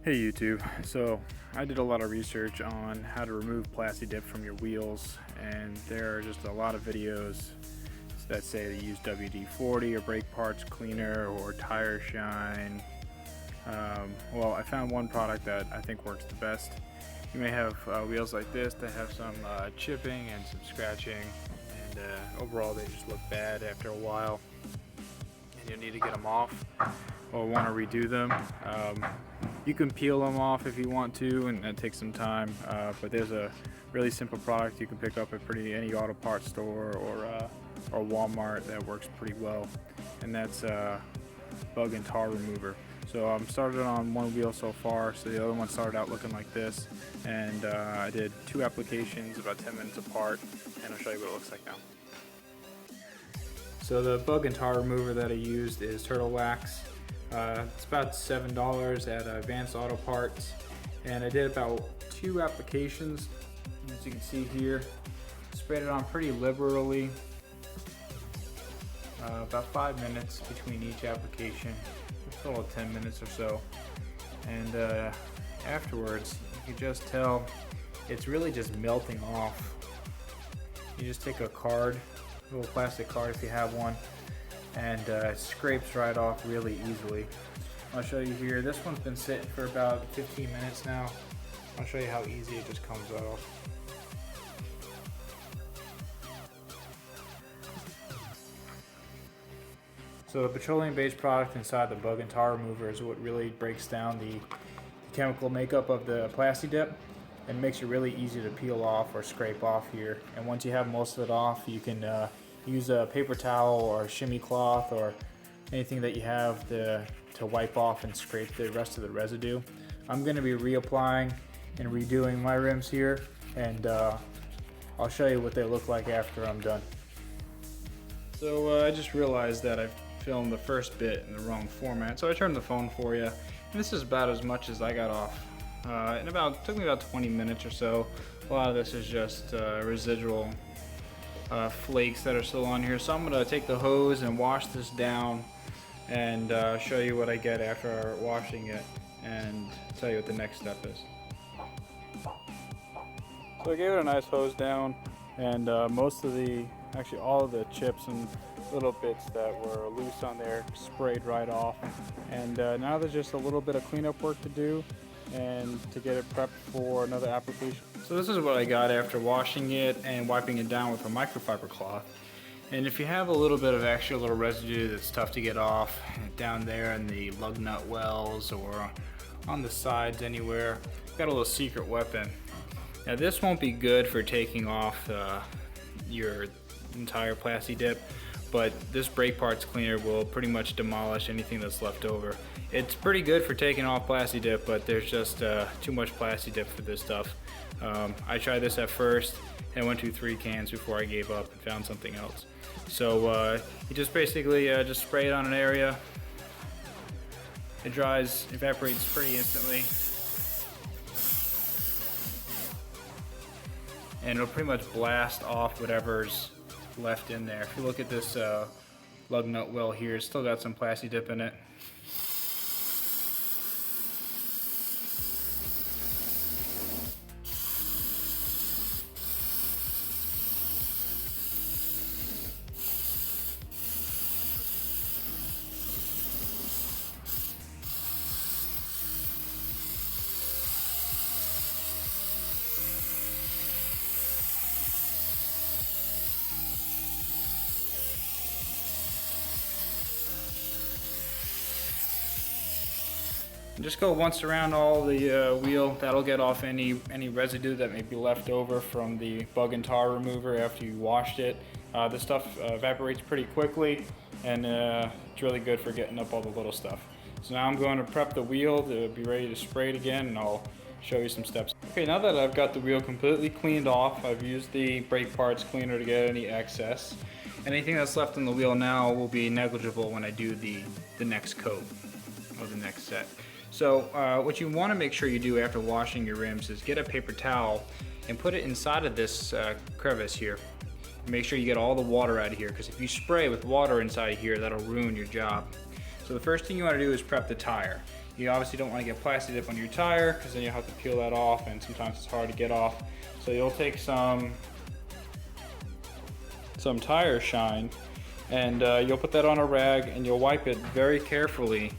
Hey YouTube, so I did a lot of research on how to remove Plasti Dip from your wheels, and there are just a lot of videos that say to use WD-40 or brake parts cleaner or tire shine. Well, I found one product that I think works the best. You may have wheels like this that have some chipping and some scratching, and overall they just look bad after a while, and you'll need to get them off or want to redo them. You can peel them off if you want to, and that takes some time, but there's a really simple product you can pick up at any auto parts store or Walmart that works pretty well, and that's bug and tar remover. So I'm started on one wheel so far, so the other one started out looking like this, and I did 2 applications about 10 minutes apart, and I'll show you what it looks like now. So the bug and tar remover that I used is Turtle Wax. It's about $7 at Advanced Auto Parts, and I did about 2 applications. As you can see here, sprayed it on pretty liberally, about 5 minutes between each application, a total of 10 minutes or so. And afterwards, you can just tell it's really just melting off. You just take a card, a little plastic card if you have one, and it scrapes right off really easily. I'll show you here. This one's been sitting for about 15 minutes now. I'll show you how easy it just comes off. So the petroleum-based product inside the bug and tar remover is what really breaks down the chemical makeup of the Plasti Dip and makes it really easy to peel off or scrape off here. And once you have most of it off, you can use a paper towel or a shimmy cloth or anything that you have to wipe off and scrape the rest of the residue. I'm going to be reapplying and redoing my rims here, and I'll show you what they look like after I'm done. So I just realized that I've filmed the first bit in the wrong format, so I turned the phone for you, and this is about as much as I got off. Took me about 20 minutes or so. A lot of this is just residual flakes that are still on here, so I'm going to take the hose and wash this down and show you what I get after washing it and tell you what the next step is. So I gave it a nice hose down, and actually all of the chips and little bits that were loose on there sprayed right off, and now there's just a little bit of cleanup work to do and to get it prepped for another application. So this is what I got after washing it and wiping it down with a microfiber cloth. And if you have a little bit of extra little residue that's tough to get off down there in the lug nut wells or on the sides anywhere, got a little secret weapon. Now this won't be good for taking off your entire Plasti Dip, but this brake parts cleaner will pretty much demolish anything that's left over. It's pretty good for taking off Plasti Dip, but there's just too much Plasti Dip for this stuff. I tried this at first and went through 3 cans before I gave up and found something else. So you just basically just spray it on an area. It dries, evaporates pretty instantly, and it'll pretty much blast off whatever's left in there. If you look at this lug nut well here, it's still got some Plasti Dip in it. Just go once around all the wheel. That'll get off any residue that may be left over from the bug and tar remover after you washed it. This stuff evaporates pretty quickly, and it's really good for getting up all the little stuff. So now I'm going to prep the wheel to be ready to spray it again, and I'll show you some steps. Okay, now that I've got the wheel completely cleaned off, I've used the brake parts cleaner to get any excess. Anything that's left on the wheel now will be negligible when I do the next coat or the next set. So what you want to make sure you do after washing your rims is get a paper towel and put it inside of this crevice here. Make sure you get all the water out of here, because if you spray with water inside of here, that'll ruin your job. So the first thing you want to do is prep the tire. You obviously don't want to get Plasti Dip on your tire because then you'll have to peel that off, and sometimes it's hard to get off. So you'll take some tire shine, and you'll put that on a rag and you'll wipe it very carefully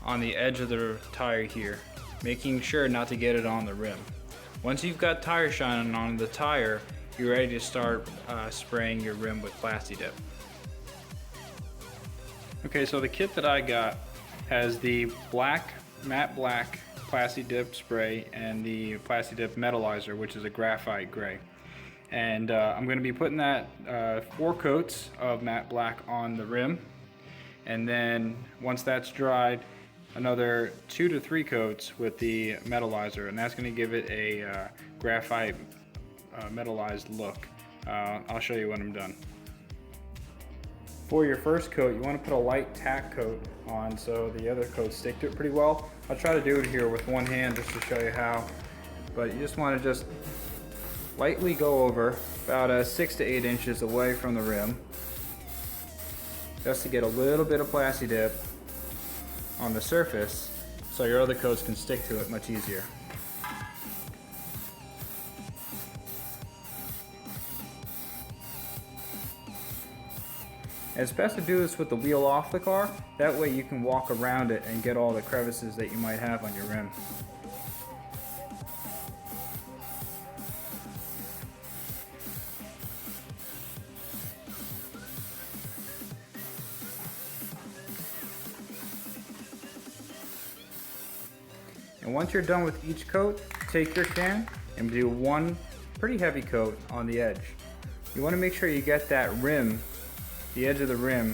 on the edge of the tire here, making sure not to get it on the rim. Once you've got tire shine on the tire, you're ready to start spraying your rim with Plasti Dip. Okay, so the kit that I got has the matte black Plasti Dip spray and the Plasti Dip metallizer, which is a graphite gray. And I'm going to be putting that 4 coats of matte black on the rim, and then once that's dried, another 2 to 3 coats with the metallizer, and that's going to give it a graphite metallized look. I'll show you when I'm done. For your first coat, you want to put a light tack coat on so the other coats stick to it pretty well. I'll try to do it here with one hand just to show you how, but you just want to just lightly go over about 6 to 8 inches away from the rim, just to get a little bit of Plasti Dip on the surface so your other coats can stick to it much easier. And it's best to do this with the wheel off the car, that way you can walk around it and get all the crevices that you might have on your rim. And once you're done with each coat, take your can and do one pretty heavy coat on the edge. You want to make sure you get that rim, the edge of the rim,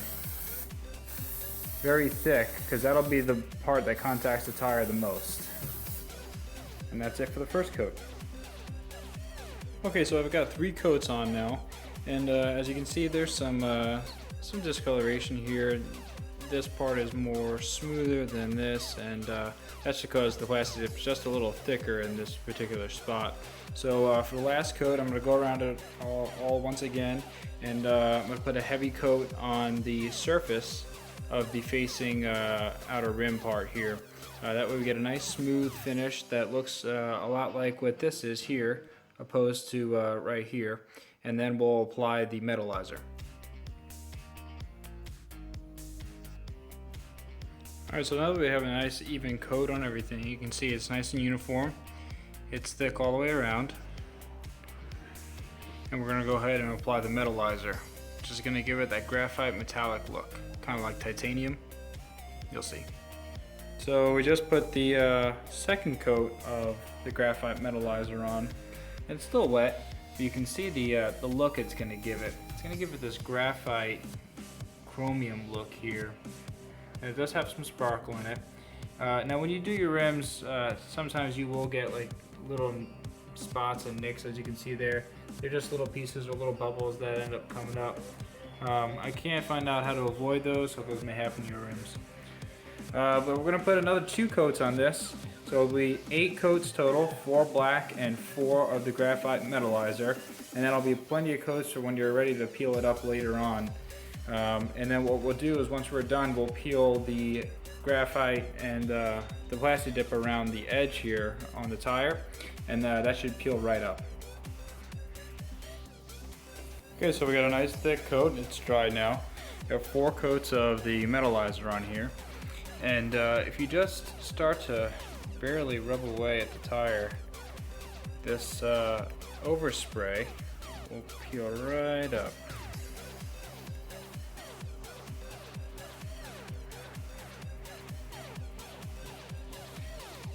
very thick, because that'll be the part that contacts the tire the most. And that's it for the first coat. Okay, so I've got 3 coats on now, and as you can see, there's some discoloration here. This part is more smoother than this, and that's because the Plasti Dip is just a little thicker in this particular spot. So for the last coat, I'm going to go around it all once again, and I'm going to put a heavy coat on the surface of the facing outer rim part here. That way we get a nice smooth finish that looks a lot like what this is here, opposed to right here. And then we'll apply the metallizer. Alright, so now that we have a nice even coat on everything, you can see it's nice and uniform. It's thick all the way around. And we're going to go ahead and apply the metallizer, which is going to give it that graphite metallic look, kind of like titanium. You'll see. So we just put the second coat of the graphite metallizer on. It's still wet, but you can see the look it's going to give it. It's going to give it this graphite chromium look here. And it does have some sparkle in it. Now when you do your rims, sometimes you will get like little spots and nicks, as you can see there. They're just little pieces or little bubbles that end up coming up. I can't find out how to avoid those, so those may happen to your rims. But we're going to put another 2 coats on this. So it'll be 8 coats total, 4 black and 4 of the graphite metallizer. And that'll be plenty of coats for when you're ready to peel it up later on. And then what we'll do is once we're done, we'll peel the graphite and the Plasti Dip around the edge here on the tire, and that should peel right up. Okay, so we got a nice thick coat. It's dry now. We have 4 coats of the metallizer on here, and if you just start to barely rub away at the tire, this overspray will peel right up.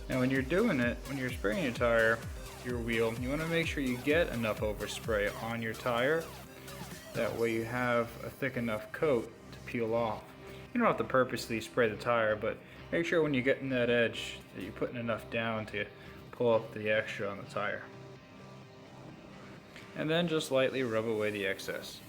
Now when you're doing it, when you're spraying your tire, your wheel, you want to make sure you get enough overspray on your tire. That way you have a thick enough coat to peel off. You don't have to purposely spray the tire, but make sure when you get in that edge that you're putting enough down to pull up the extra on the tire. And then just lightly rub away the excess.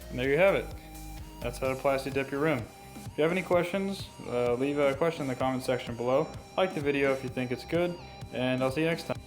And there you have it. That's how to plasti dip your rim. If you have any questions, leave a question in the comment section below. Like the video if you think it's good, and I'll see you next time.